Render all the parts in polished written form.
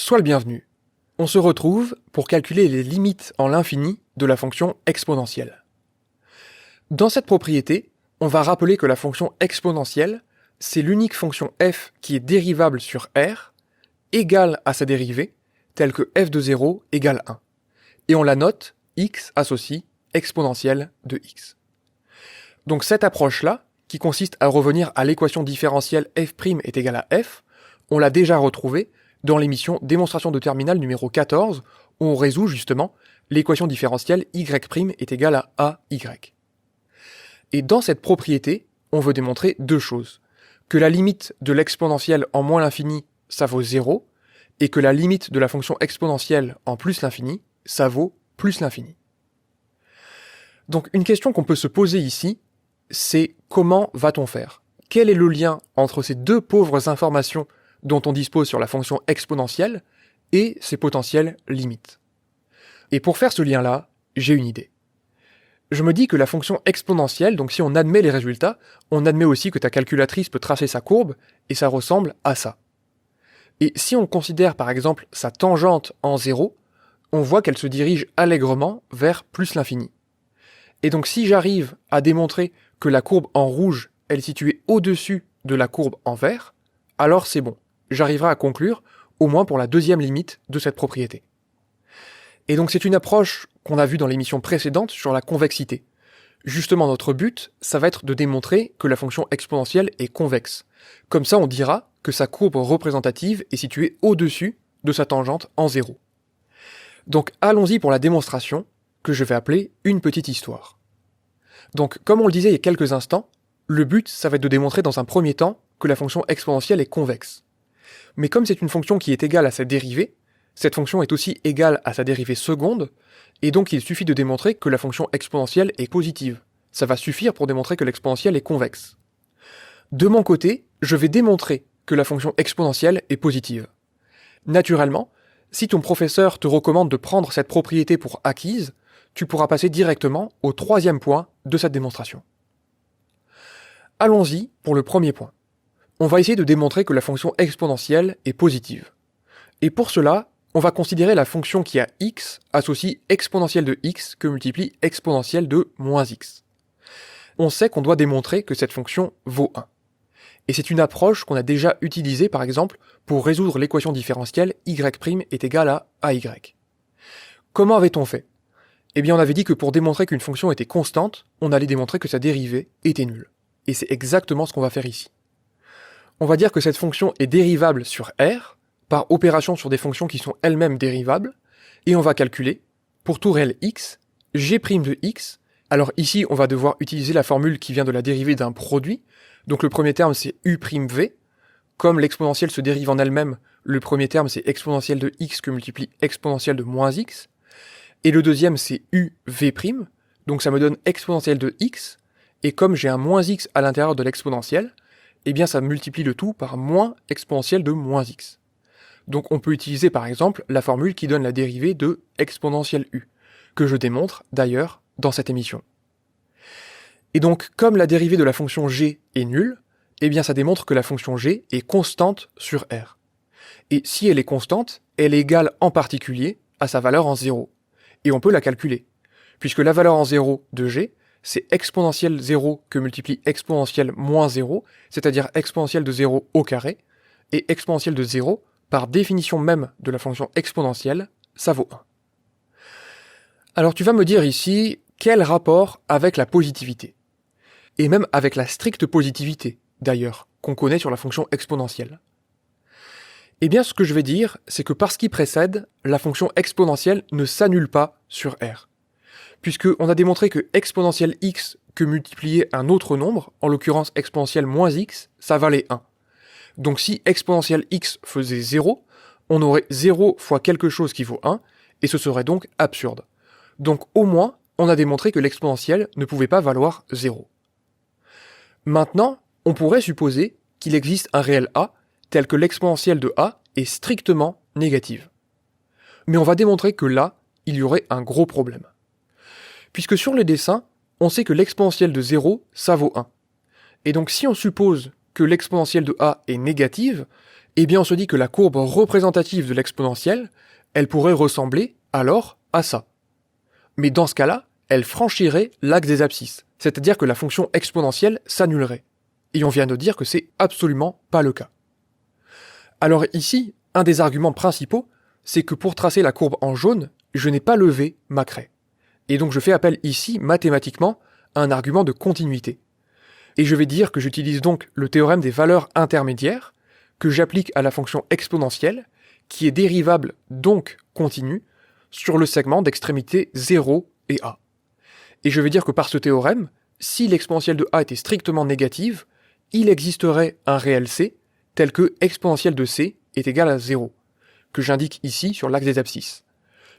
Sois le bienvenu. On se retrouve pour calculer les limites en l'infini de la fonction exponentielle. Dans cette propriété, on va rappeler que la fonction exponentielle, c'est l'unique fonction f qui est dérivable sur r, égale à sa dérivée, telle que f de 0 égale 1. Et on la note x associe exponentielle de x. Donc cette approche-là, qui consiste à revenir à l'équation différentielle f' est égale à f, on l'a déjà retrouvée dans l'émission démonstration de terminale numéro 14, où on résout justement l'équation différentielle y' est égale à ay. Et dans cette propriété, on veut démontrer deux choses. Que la limite de l'exponentielle en moins l'infini, ça vaut 0, et que la limite de la fonction exponentielle en plus l'infini, ça vaut plus l'infini. Donc une question qu'on peut se poser ici, c'est comment va-t-on faire? Quel est le lien entre ces deux pauvres informations dont on dispose sur la fonction exponentielle et ses potentielles limites? Et pour faire ce lien-là, j'ai une idée. Je me dis que la fonction exponentielle, donc si on admet les résultats, on admet aussi que ta calculatrice peut tracer sa courbe, et ça ressemble à ça. Et si on considère par exemple sa tangente en 0, on voit qu'elle se dirige allègrement vers plus l'infini. Et donc si j'arrive à démontrer que la courbe en rouge, elle est située au-dessus de la courbe en vert, alors c'est bon, j'arriverai à conclure, au moins pour la deuxième limite de cette propriété. Et donc c'est une approche qu'on a vue dans l'émission précédente sur la convexité. Justement, notre but, ça va être de démontrer que la fonction exponentielle est convexe. Comme ça, on dira que sa courbe représentative est située au-dessus de sa tangente en 0. Donc allons-y pour la démonstration, que je vais appeler une petite histoire. Donc, comme on le disait il y a quelques instants, le but, ça va être de démontrer dans un premier temps que la fonction exponentielle est convexe. Mais comme c'est une fonction qui est égale à sa dérivée, cette fonction est aussi égale à sa dérivée seconde, et donc il suffit de démontrer que la fonction exponentielle est positive. Ça va suffire pour démontrer que l'exponentielle est convexe. De mon côté, je vais démontrer que la fonction exponentielle est positive. Naturellement, si ton professeur te recommande de prendre cette propriété pour acquise, tu pourras passer directement au troisième point de cette démonstration. Allons-y pour le premier point. On va essayer de démontrer que la fonction exponentielle est positive. Et pour cela, on va considérer la fonction qui a x associe exponentielle de x que multiplie exponentielle de moins x. On sait qu'on doit démontrer que cette fonction vaut 1. Et c'est une approche qu'on a déjà utilisée par exemple pour résoudre l'équation différentielle y' est égale à ay. Comment avait-on fait? Eh bien on avait dit que pour démontrer qu'une fonction était constante, on allait démontrer que sa dérivée était nulle. Et c'est exactement ce qu'on va faire ici. On va dire que cette fonction est dérivable sur r, par opération sur des fonctions qui sont elles-mêmes dérivables, et on va calculer, pour tout réel x, g' de x. Alors ici, on va devoir utiliser la formule qui vient de la dérivée d'un produit, donc le premier terme c'est u'v, comme l'exponentielle se dérive en elle-même, le premier terme c'est exponentielle de x que multiplie exponentielle de moins x, et le deuxième c'est uv', donc ça me donne exponentielle de x, et comme j'ai un moins x à l'intérieur de l'exponentielle, eh bien ça multiplie le tout par moins exponentielle de moins x. Donc on peut utiliser par exemple la formule qui donne la dérivée de exponentielle u, que je démontre d'ailleurs dans cette émission. Et donc comme la dérivée de la fonction g est nulle, eh bien ça démontre que la fonction g est constante sur r. Et si elle est constante, elle est égale en particulier à sa valeur en 0. Et on peut la calculer, puisque la valeur en 0 de g, c'est exponentielle 0 que multiplie exponentielle moins 0, c'est-à-dire exponentielle de 0 au carré, et exponentielle de 0, par définition même de la fonction exponentielle, ça vaut 1. Alors tu vas me dire ici, quel rapport avec la positivité? Et même avec la stricte positivité, d'ailleurs, qu'on connaît sur la fonction exponentielle. Eh bien ce que je vais dire, c'est que par ce qui précède, la fonction exponentielle ne s'annule pas sur r. Puisqu'on a démontré que exponentielle x que multiplier un autre nombre, en l'occurrence exponentielle moins x, ça valait 1. Donc si exponentielle x faisait 0, on aurait 0 fois quelque chose qui vaut 1, et ce serait donc absurde. Donc au moins, on a démontré que l'exponentielle ne pouvait pas valoir 0. Maintenant, on pourrait supposer qu'il existe un réel a, tel que l'exponentielle de a est strictement négative. Mais on va démontrer que là, il y aurait un gros problème. Puisque sur le dessin, on sait que l'exponentielle de 0, ça vaut 1. Et donc si on suppose que l'exponentielle de a est négative, Eh bien on se dit que la courbe représentative de l'exponentielle, elle pourrait ressembler alors à ça. Mais dans ce cas-là, elle franchirait l'axe des abscisses, c'est-à-dire que la fonction exponentielle s'annulerait. Et on vient de dire que c'est absolument pas le cas. Alors ici, un des arguments principaux, c'est que pour tracer la courbe en jaune, je n'ai pas levé ma craie. Et donc je fais appel ici, mathématiquement, à un argument de continuité. Et je vais dire que j'utilise donc le théorème des valeurs intermédiaires, que j'applique à la fonction exponentielle, qui est dérivable, donc continue, sur le segment d'extrémité 0 et a. Et je vais dire que par ce théorème, si l'exponentielle de a était strictement négative, il existerait un réel c, tel que exponentielle de c est égale à 0, que j'indique ici sur l'axe des abscisses.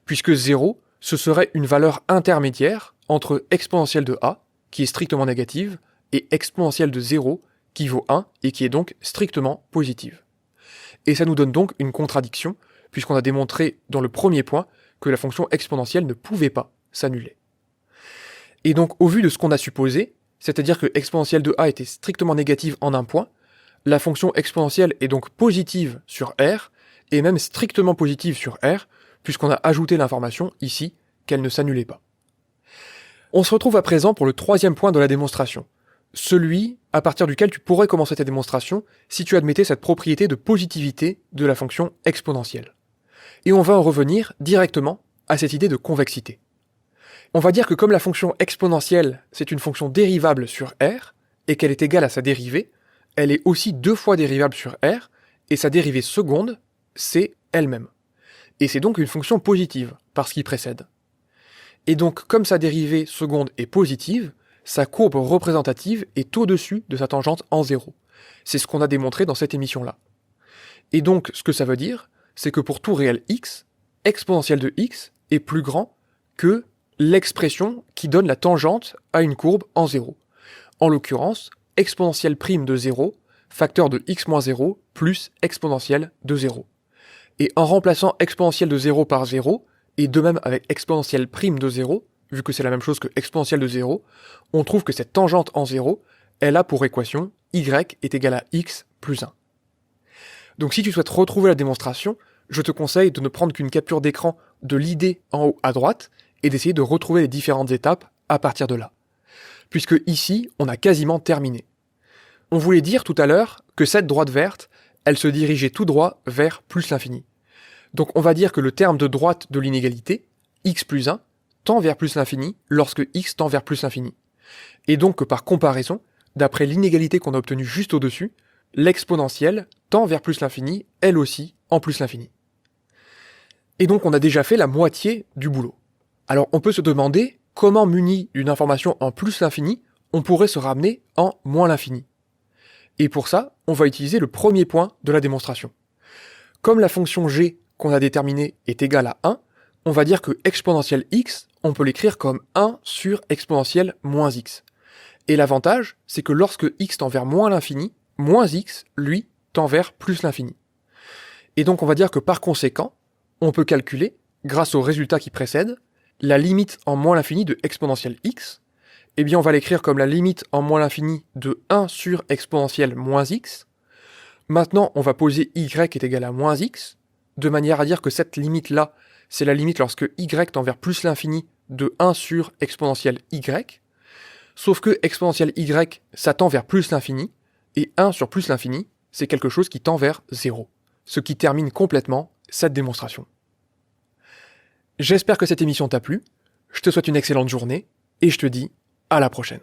Puisque 0, ce serait une valeur intermédiaire entre exponentielle de a, qui est strictement négative, et exponentielle de 0, qui vaut 1 et qui est donc strictement positive. Et ça nous donne donc une contradiction, puisqu'on a démontré dans le premier point que la fonction exponentielle ne pouvait pas s'annuler. Et donc au vu de ce qu'on a supposé, c'est-à-dire que exponentielle de a était strictement négative en un point, la fonction exponentielle est donc positive sur r, et même strictement positive sur r, puisqu'on a ajouté l'information ici qu'elle ne s'annulait pas. On se retrouve à présent pour le troisième point de la démonstration, celui à partir duquel tu pourrais commencer ta démonstration si tu admettais cette propriété de positivité de la fonction exponentielle. Et on va en revenir directement à cette idée de convexité. On va dire que comme la fonction exponentielle, c'est une fonction dérivable sur r, et qu'elle est égale à sa dérivée, elle est aussi 2 fois dérivable sur r, et sa dérivée seconde, c'est elle-même. Et c'est donc une fonction positive, par ce qui précède. Et donc, comme sa dérivée seconde est positive, sa courbe représentative est au-dessus de sa tangente en 0. C'est ce qu'on a démontré dans cette émission-là. Et donc, ce que ça veut dire, c'est que pour tout réel x, exponentielle de x est plus grand que l'expression qui donne la tangente à une courbe en 0. En l'occurrence, exponentielle prime de 0, facteur de x moins 0, plus exponentielle de 0. Et en remplaçant exponentielle de 0 par 0, et de même avec exponentielle prime de 0, vu que c'est la même chose que exponentielle de 0, on trouve que cette tangente en 0, elle a pour équation y est égal à x plus 1. Donc si tu souhaites retrouver la démonstration, je te conseille de ne prendre qu'une capture d'écran de l'idée en haut à droite, et d'essayer de retrouver les différentes étapes à partir de là. Puisque ici, on a quasiment terminé. On voulait dire tout à l'heure que cette droite verte, elle se dirigeait tout droit vers plus l'infini. Donc on va dire que le terme de droite de l'inégalité, x plus 1, tend vers plus l'infini lorsque x tend vers plus l'infini. Et donc que par comparaison, d'après l'inégalité qu'on a obtenue juste au-dessus, l'exponentielle tend vers plus l'infini, elle aussi, en plus l'infini. Et donc on a déjà fait la moitié du boulot. Alors on peut se demander comment muni d'une information en plus l'infini, on pourrait se ramener en moins l'infini. Et pour ça, on va utiliser le premier point de la démonstration. Comme la fonction g qu'on a déterminée est égale à 1, on va dire que exponentielle x, on peut l'écrire comme 1 sur exponentielle moins x. Et l'avantage, c'est que lorsque x tend vers moins l'infini, moins x, lui, tend vers plus l'infini. Et donc on va dire que par conséquent, on peut calculer, grâce au résultat qui précède, la limite en moins l'infini de exponentielle x, eh bien on va l'écrire comme la limite en moins l'infini de 1 sur exponentielle moins x. Maintenant, on va poser y est égal à moins x, de manière à dire que cette limite-là, c'est la limite lorsque y tend vers plus l'infini de 1 sur exponentielle y, sauf que exponentielle y, ça tend vers plus l'infini, et 1 sur plus l'infini, c'est quelque chose qui tend vers 0, ce qui termine complètement cette démonstration. J'espère que cette émission t'a plu, je te souhaite une excellente journée, et je te dis à la prochaine.